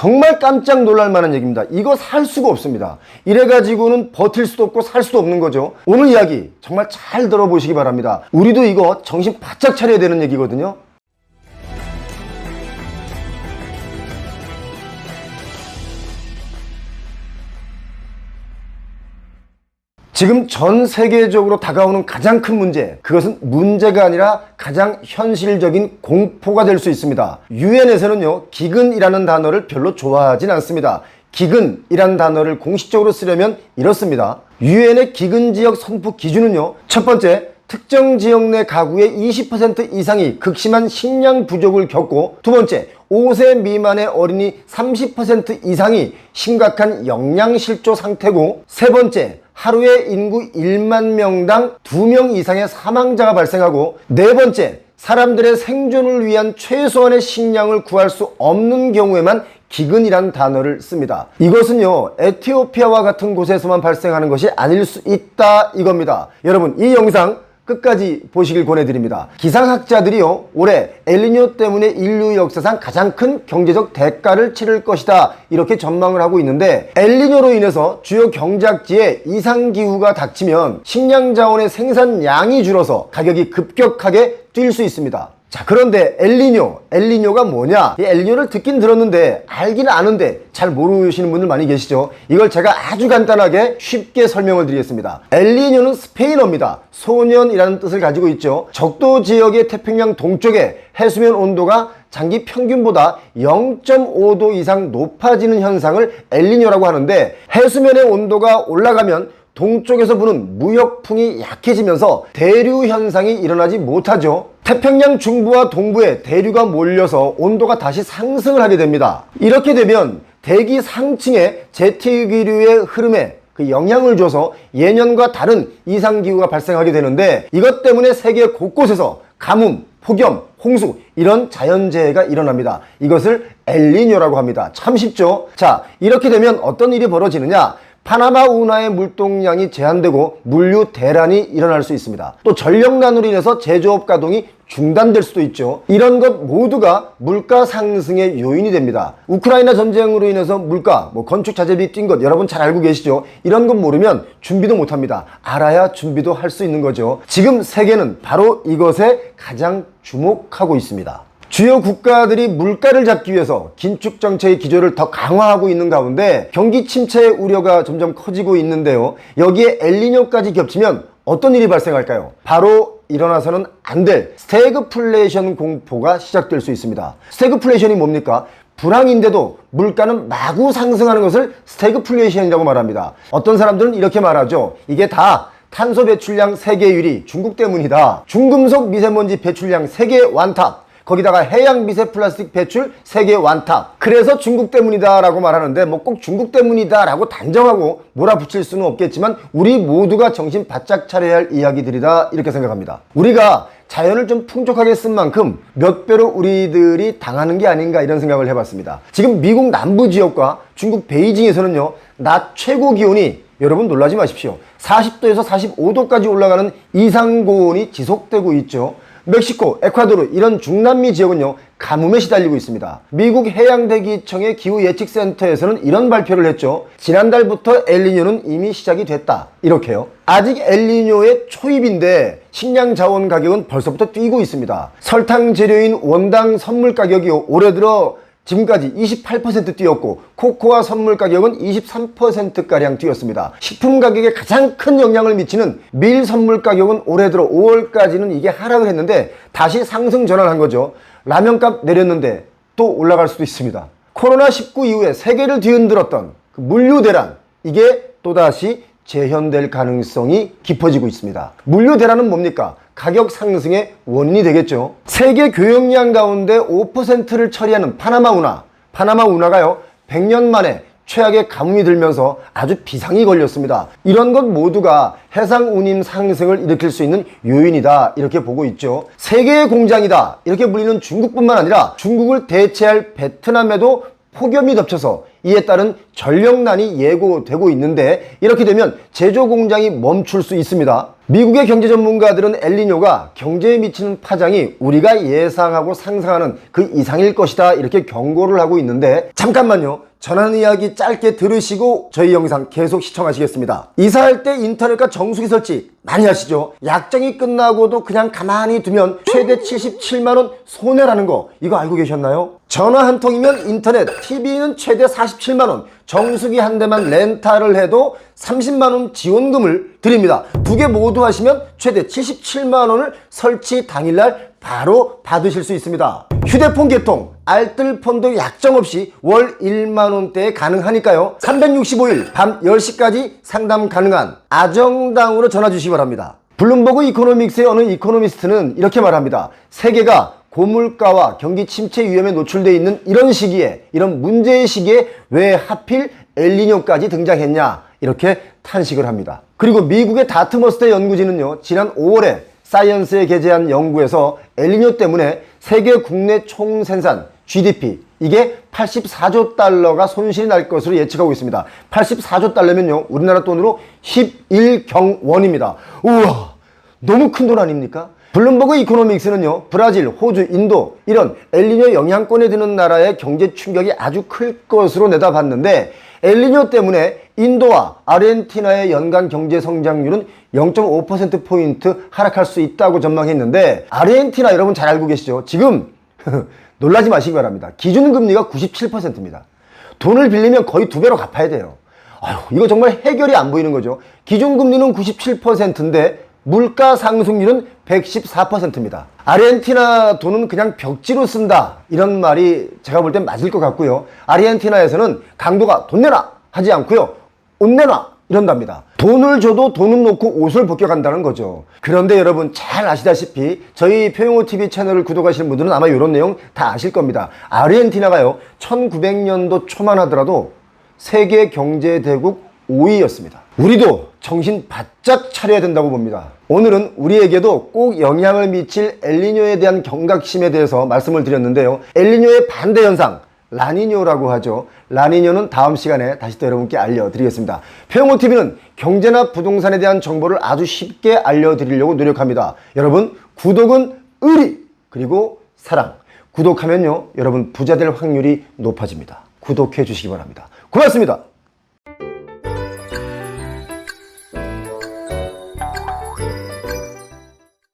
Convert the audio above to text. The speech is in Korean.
정말 깜짝 놀랄 만한 얘기입니다. 이거 살 수가 없습니다. 이래가지고는 버틸 수도 없고 살 수도 없는 거죠. 오늘 이야기 정말 잘 들어보시기 바랍니다. 우리도 이거 정신 바짝 차려야 되는 얘기거든요. 지금 전 세계적으로 다가오는 가장 큰 문제, 그것은 문제가 아니라 가장 현실적인 공포가 될 수 있습니다. 유엔에서는요, 기근이라는 단어를 별로 좋아하진 않습니다. 기근이라는 단어를 공식적으로 쓰려면 이렇습니다. 유엔의 기근지역 선포 기준은요, 첫 번째, 특정 지역 내 가구의 20% 이상이 극심한 식량 부족을 겪고, 두 번째, 5세 미만의 어린이 30% 이상이 심각한 영양실조 상태고, 세 번째, 하루에 인구 1만 명당 2명 이상의 사망자가 발생하고, 네 번째, 사람들의 생존을 위한 최소한의 식량을 구할 수 없는 경우에만 기근이란 단어를 씁니다. 이것은요, 에티오피아와 같은 곳에서만 발생하는 것이 아닐 수 있다 이겁니다. 여러분, 이 영상 끝까지 보시길 권해드립니다. 기상학자들이요, 올해 엘니뇨 때문에 인류 역사상 가장 큰 경제적 대가를 치를 것이다 이렇게 전망을 하고 있는데, 엘니뇨로 인해서 주요 경작지에 이상기후가 닥치면 식량 자원의 생산량이 줄어서 가격이 급격하게 뛸 수 있습니다. 자, 그런데 엘니뇨가 뭐냐? 이 엘니뇨를 듣긴 들었는데 알긴 아는데 잘 모르시는 분들 많이 계시죠? 이걸 제가 아주 간단하게 쉽게 설명을 드리겠습니다. 엘니뇨는 스페인어입니다. 소년이라는 뜻을 가지고 있죠. 적도 지역의 태평양 동쪽에 해수면 온도가 장기 평균보다 0.5도 이상 높아지는 현상을 엘니뇨라고 하는데, 해수면의 온도가 올라가면 동쪽에서 부는 무역풍이 약해지면서 대류 현상이 일어나지 못하죠. 태평양 중부와 동부에 대류가 몰려서 온도가 다시 상승을 하게 됩니다. 이렇게 되면 대기 상층에 제트기류의 흐름에 영향을 줘서 예년과 다른 이상기후가 발생하게 되는데, 이것 때문에 세계 곳곳에서 가뭄, 폭염, 홍수 이런 자연재해가 일어납니다. 이것을 엘니뇨라고 합니다. 참 쉽죠? 자, 이렇게 되면 어떤 일이 벌어지느냐? 파나마 운하의 물동량이 제한되고 물류 대란이 일어날 수 있습니다. 또 전력난으로 인해서 제조업 가동이 중단될 수도 있죠. 이런 것 모두가 물가 상승의 요인이 됩니다. 우크라이나 전쟁으로 인해서 물가, 건축 자재비 뛴 것 여러분 잘 알고 계시죠? 이런 것 모르면 준비도 못합니다. 알아야 준비도 할 수 있는 거죠. 지금 세계는 바로 이것에 가장 주목하고 있습니다. 주요 국가들이 물가를 잡기 위해서 긴축 정책의 기조를 더 강화하고 있는 가운데 경기 침체의 우려가 점점 커지고 있는데요. 여기에 엘니뇨까지 겹치면 어떤 일이 발생할까요? 바로 일어나서는 안 될 스태그플레이션 공포가 시작될 수 있습니다. 스태그플레이션이 뭡니까? 불황인데도 물가는 마구 상승하는 것을 스태그플레이션이라고 말합니다. 어떤 사람들은 이렇게 말하죠. 이게 다 탄소 배출량 세계 1위 중국 때문이다. 중금속 미세먼지 배출량 세계 완탑. 거기다가 해양 미세 플라스틱 배출 세계 완탑. 그래서 중국 때문이다 라고 말하는데, 꼭 중국 때문이다 라고 단정하고 몰아붙일 수는 없겠지만 우리 모두가 정신 바짝 차려야 할 이야기들이다 이렇게 생각합니다. 우리가 자연을 좀 풍족하게 쓴 만큼 몇 배로 우리들이 당하는 게 아닌가 이런 생각을 해봤습니다. 지금 미국 남부 지역과 중국 베이징에서는요, 낮 최고 기온이, 여러분 놀라지 마십시오, 40도에서 45도까지 올라가는 이상고온이 지속되고 있죠. 멕시코, 에콰도르 이런 중남미 지역은요, 가뭄에 시달리고 있습니다. 미국 해양대기청의 기후예측센터에서는 이런 발표를 했죠. 지난달부터 엘니뇨는 이미 시작이 됐다 이렇게요. 아직 엘니뇨의 초입인데 식량 자원 가격은 벌써부터 뛰고 있습니다. 설탕 재료인 원당 선물 가격이 올해 들어 지금까지 28% 뛰었고, 코코아 선물 가격은 23%가량 뛰었습니다. 식품 가격에 가장 큰 영향을 미치는 밀 선물 가격은 올해 들어 5월까지는 이게 하락을 했는데 다시 상승 전환한 거죠. 라면값 내렸는데 또 올라갈 수도 있습니다. 코로나19 이후에 세계를 뒤흔들었던 그 물류 대란, 이게 또다시 재현될 가능성이 깊어지고 있습니다. 물류 대란은 뭡니까? 가격 상승의 원인이 되겠죠. 세계 교역량 가운데 5%를 처리하는 파나마 운하가요, 100년 만에 최악의 가뭄이 들면서 아주 비상이 걸렸습니다. 이런 것 모두가 해상 운임 상승을 일으킬 수 있는 요인이다 이렇게 보고 있죠. 세계의 공장이다 이렇게 불리는 중국뿐만 아니라 중국을 대체할 베트남에도 폭염이 덮쳐서 이에 따른 전력난이 예고되고 있는데, 이렇게 되면 제조 공장이 멈출 수 있습니다. 미국의 경제 전문가들은 엘니뇨가 경제에 미치는 파장이 우리가 예상하고 상상하는 그 이상일 것이다 이렇게 경고를 하고 있는데, 잠깐만요. 전하는 이야기 짧게 들으시고 저희 영상 계속 시청하시겠습니다. 이사할 때 인터넷과 정수기 설치 많이 하시죠? 약정이 끝나고도 그냥 가만히 두면 최대 77만원 손해라는 거, 이거 알고 계셨나요? 전화 한 통이면 인터넷, TV는 최대 47만원, 정수기 한 대만 렌탈을 해도 30만원 지원금을 드립니다. 두 개 모두 하시면 최대 77만원을 설치 당일날 바로 받으실 수 있습니다. 휴대폰 개통, 알뜰폰도 약정 없이 월 1만원대에 가능하니까요. 365일 밤 10시까지 상담 가능한 아정당으로 전화 주시기 바랍니다. 블룸버그 이코노믹스의 어느 이코노미스트는 이렇게 말합니다. 세계가 고물가와 경기 침체 위험에 노출되어 있는 이런 시기에, 이런 문제의 시기에 왜 하필 엘니뇨까지 등장했냐, 이렇게 탄식을 합니다. 그리고 미국의 다트머스트 연구진은요, 지난 5월에 사이언스에 게재한 연구에서 엘니뇨 때문에 세계 국내 총생산 GDP, 이게 84조 달러가 손실이 날 것으로 예측하고 있습니다. 84조 달러면요, 우리나라 돈으로 11경원입니다. 우와, 너무 큰 돈 아닙니까? 블룸버그 이코노믹스는요, 브라질, 호주, 인도 이런 엘니뇨 영향권에 드는 나라의 경제 충격이 아주 클 것으로 내다봤는데, 엘니뇨 때문에 인도와 아르헨티나의 연간 경제 성장률은 0.5%포인트 하락할 수 있다고 전망했는데, 아르헨티나 여러분 잘 알고 계시죠? 지금 놀라지 마시기 바랍니다. 기준금리가 97%입니다. 돈을 빌리면 거의 2배로 갚아야 돼요. 아유, 이거 정말 해결이 안 보이는 거죠. 기준금리는 97%인데 물가 상승률은 114%입니다. 아르헨티나 돈은 그냥 벽지로 쓴다, 이런 말이 제가 볼 땐 맞을 것 같고요. 아르헨티나에서는 강도가 돈 내놔 하지 않고요, 옷 내놔 이런답니다. 돈을 줘도 돈은 놓고 옷을 벗겨간다는 거죠. 그런데 여러분 잘 아시다시피 저희 표용호TV 채널을 구독하시는 분들은 아마 이런 내용 다 아실 겁니다. 아르헨티나가요, 1900년도 초만 하더라도 세계 경제 대국 5위였습니다. 우리도 정신 바짝 차려야 된다고 봅니다. 오늘은 우리에게도 꼭 영향을 미칠 엘니뇨에 대한 경각심에 대해서 말씀을 드렸는데요. 엘니뇨의 반대 현상, 라니뇨라고 하죠. 라니뇨는 다음 시간에 다시 또 여러분께 알려드리겠습니다. 표용호TV는 경제나 부동산에 대한 정보를 아주 쉽게 알려드리려고 노력합니다. 여러분, 구독은 의리, 그리고 사랑. 구독하면요, 여러분 부자 될 확률이 높아집니다. 구독해 주시기 바랍니다. 고맙습니다.